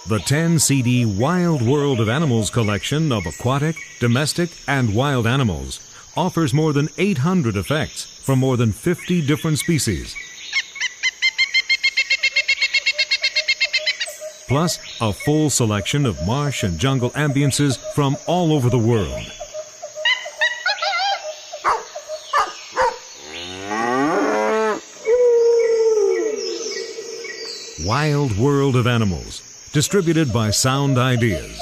The 10 CD Wild World of Animals collection of aquatic, domestic, and wild animals offers more than 800 effects from more than 50 different species. Plus, a full selection of marsh and jungle ambiences from all over the world. Wild World of Animals, distributed by Sound Ideas.